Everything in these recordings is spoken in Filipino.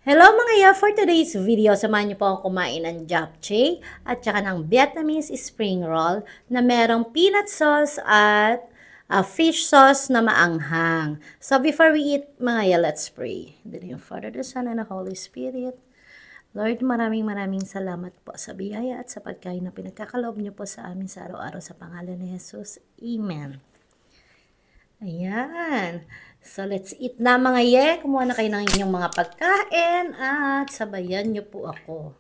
Hello mga ya! For today's video, samahan niyo po akong kumain ng japchae at saka ng Vietnamese spring roll na merong peanut sauce at fish sauce na maanghang. So before we eat mga ya, let's pray. In the name of Father, the Son, and the Holy Spirit. Lord, maraming salamat po sa biyaya at sa pagkain na pinagkakaloob niyo po sa amin sa araw-araw sa pangalan ni Jesus. Amen. Ayan. So, let's eat na mga ye. Kumuha na kayo ng inyong mga pagkain at sabayan niyo po ako.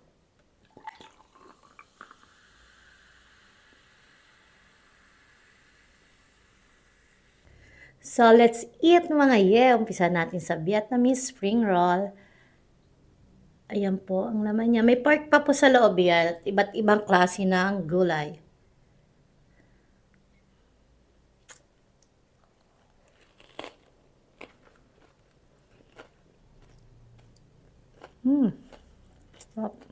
So, let's eat mga ye. Umpisa natin sa Vietnamese spring roll. Ayan po ang laman niya. May pork pa po sa loob yan. Iba't ibang klase ng gulay. Stop.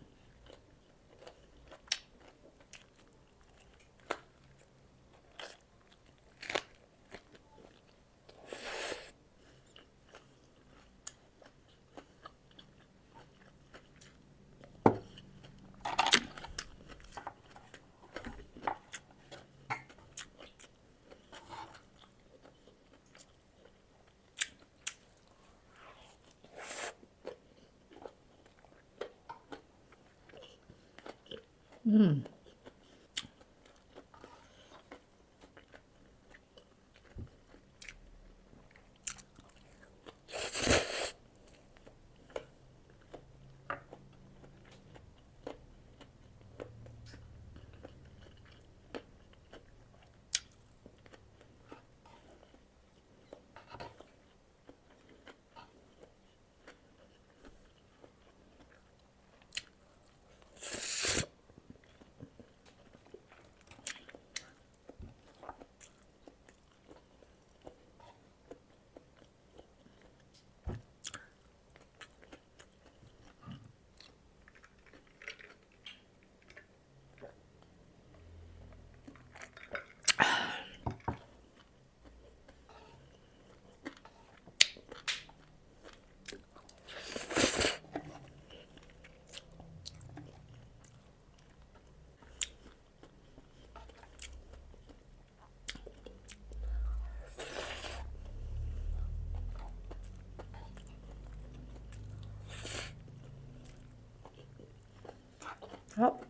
Hop.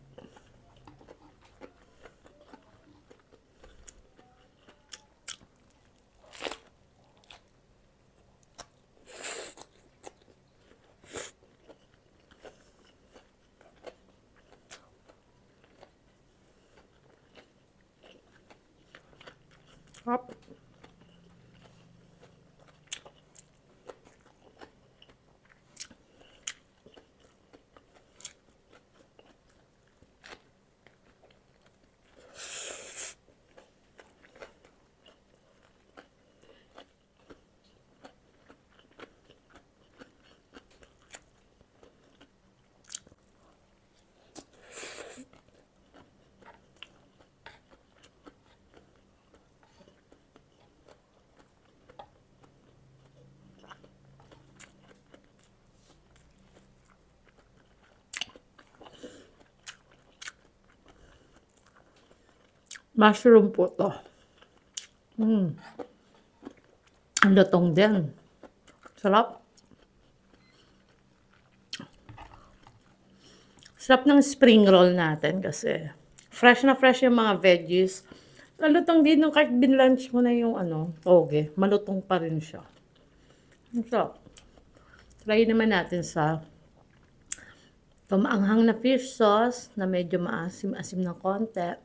Hop. Mushroom po to. Ang lutong din. Sarap. Sarap ng spring roll natin kasi fresh na fresh yung mga veggies. Malutong din nung kahit binlunch mo na yung toge. Malutong pa rin siya. So, try naman natin sa maanghang na fish sauce na medyo maasim-asim na konti.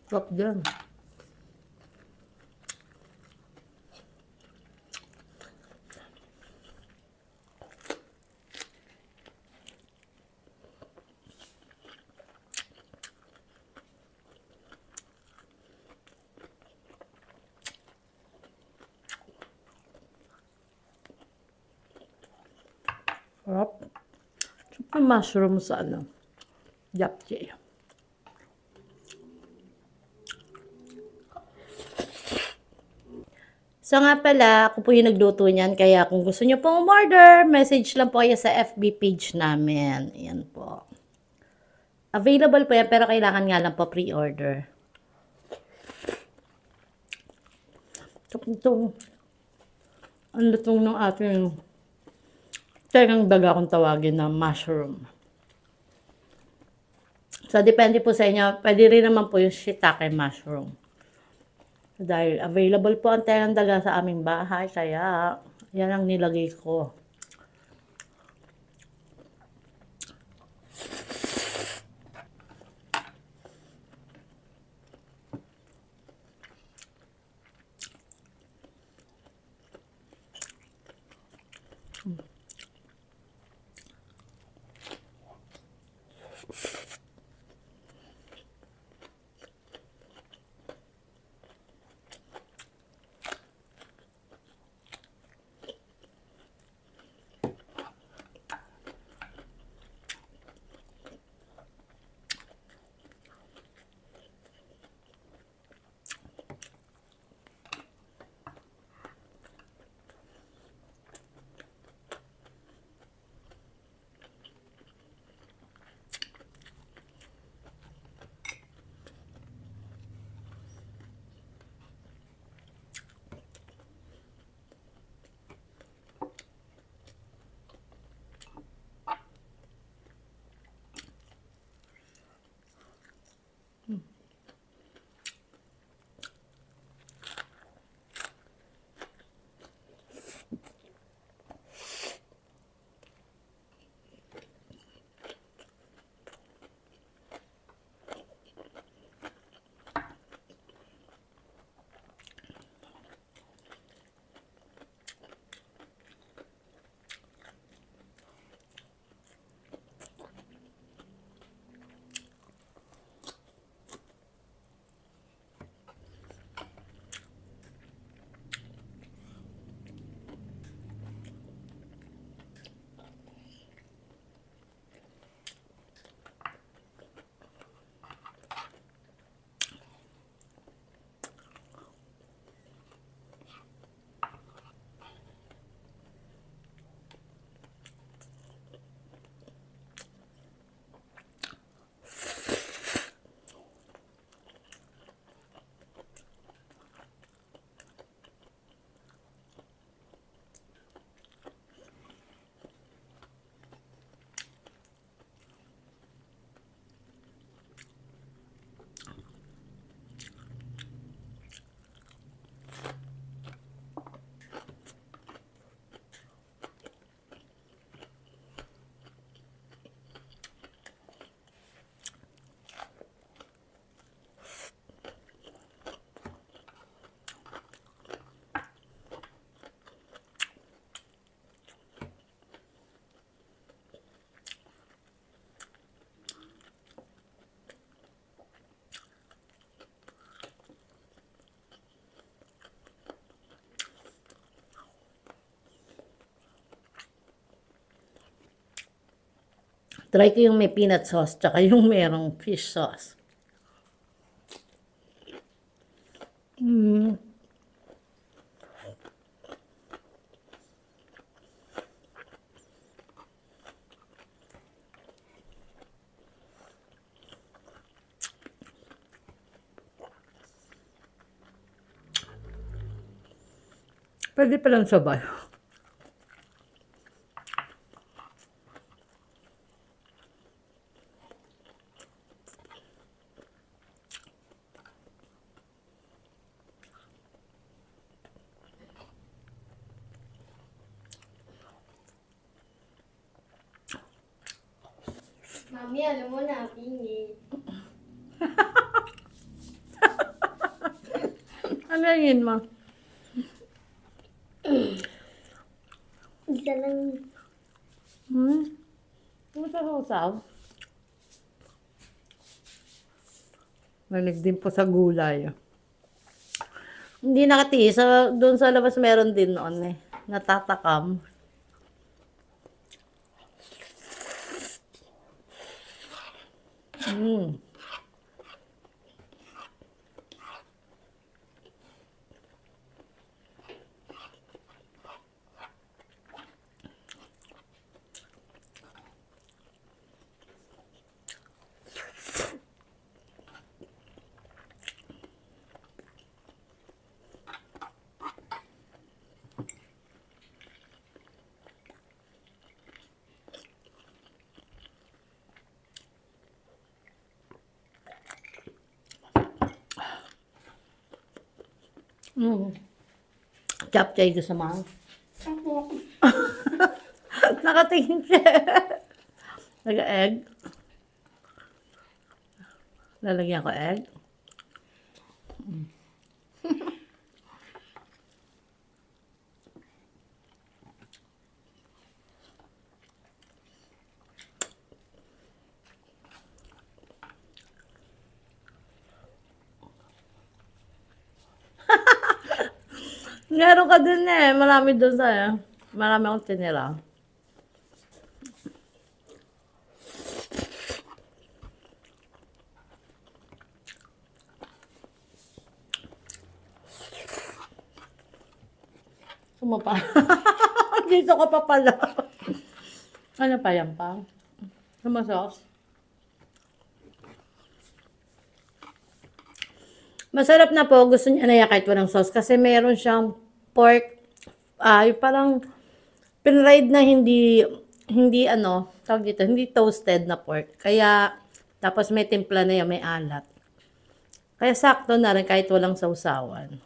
Sarap din. Sarap. Super mushroom sa japchae. So nga pala, ako po yung nagluto niyan, kaya kung gusto niyo pong umorder, message lang po kayo sa FB page namin. Ayan po. Available po yan, pero kailangan nga lang po pre-order. Itong, ang lutong ng ating tegang daga kung tawagin na mushroom. So, depende po sa inyo. Pwede rin naman po yung shiitake mushroom. Dahil available po ang tegang daga sa aming bahay, kaya yan ang nilagay ko. Try ko yung may peanut sauce, tsaka yung merong fish sauce. Pwede palang sabay. Mami, alam mo na, pingit. Ano yun, ma? Isa lang. Ano sa sausaw? Malig din po sa gulay. Hindi nakatiis. Doon sa labas meron din noon eh. Natatakam. Japchae gusto mo? Ako. Nakatingin siya. Nag-egg. Lalagyan ko egg. Meron ka din eh. Marami doon sa marami akong tinira. Sumapa. Dito ka pa pala. Ano pa yan pa? Sumasauce. Masarap na po. Gusto niya na yan kahit walang sauce. Kasi meron siyang pork. Yung parang pinried na hindi ano, tawag dito, hindi toasted na pork. Kaya, tapos may timpla na yan, may alat. Kaya sakto na rin kahit walang sausawan.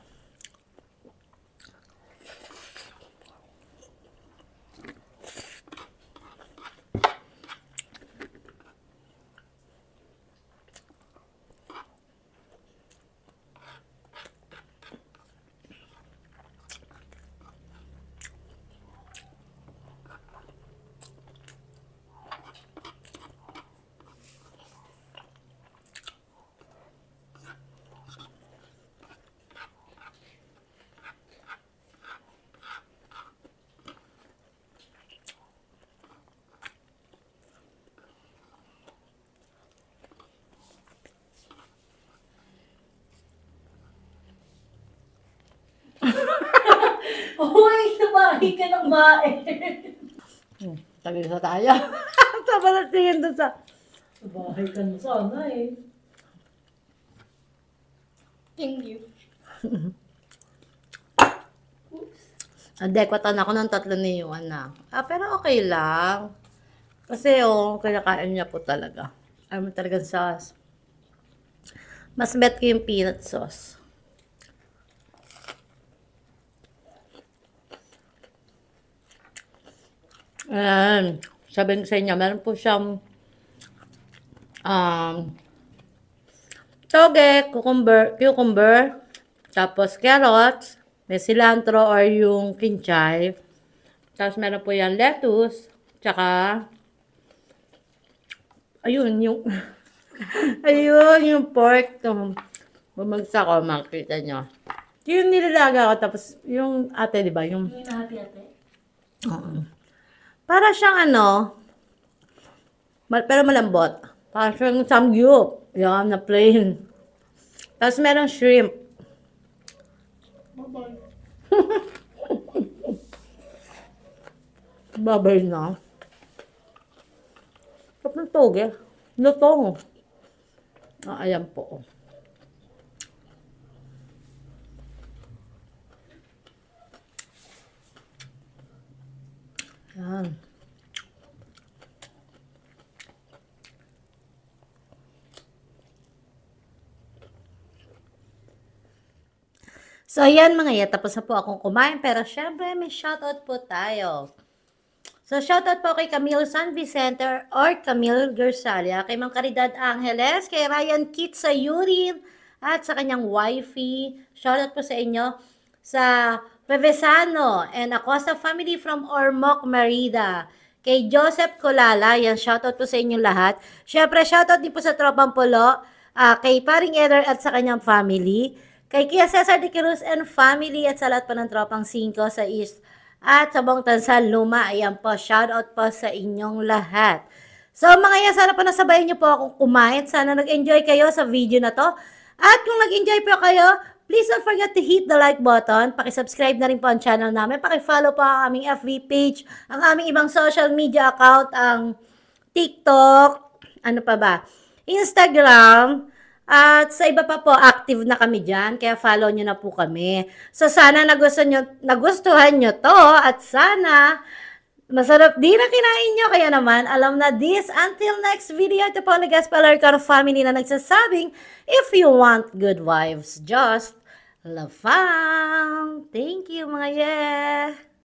Uy, tumahi ka ng bae. Tagal sa tayo. Saba na tingin doon sa... Bahay ka na sana eh. Thank you. Adekwatan ako ng 3 ni Yuan na. Pero okay lang. Kasi kinakain niya po talaga. Ayaw mo talagang sauce. Mas bet ko yung peanut sauce. Ayan. Sabi ko sa inyo, meron po siyang toge, cucumber, tapos carrots, may cilantro or yung kinchay. Tapos meron po yung lettuce, tsaka ayun yung ayun yung pork. Bumagsak ko, makikita nyo. Yung nilalaga ko, tapos yung ate, di ba? Yung Hindi na ate. para siyang pero malambot. Para siyang samgyup. Yan, na plain. Tapos merong shrimp. Bye-bye. Babay na. Sarap ng toge. Lutong. Ayan po. Yan. So, ayan mga ya, tapos na po akong kumain. Pero syempre, may shoutout po tayo. So, shoutout po kay Camille San Vicente or Camille Gersalia, kay Mang Caridad Angeles, kay Ryan Kit sa Yurin, at sa kanyang wifey. Shoutout po sa inyo sa Pevesano and Acosta family from Ormoc, Merida. Kay Joseph Colala, yan, shoutout po sa inyong lahat. Syempre, shoutout din po sa Tropang Pulo, kay Paring Eder at sa kanyang family. Kay Kia Cesar de Cruz and family at sa lahat po ng Tropang 5 sa East at sa buong Tansan Luma. Ayan po, shoutout po sa inyong lahat. So mga yan, sana po nasabayan niyo po akong kumain. Sana nag-enjoy kayo sa video na to. At kung nag-enjoy po kayo, please don't forget to hit the like button. Pakisubscribe na rin po ang channel namin. Pakifollow po ang aming FB page, ang aming ibang social media account, ang TikTok, ano pa ba, Instagram, at sa iba pa po, active na kami dyan. Kaya follow nyo na po kami. So, sana nagustuhan nyo to. At sana, masarap din na kinain nyo. Kaya naman, alam na this. Until next video, ito po ang Gaspalarcar family na nagsasabing, if you want good vibes, just Lafang! Thank you mga yeah!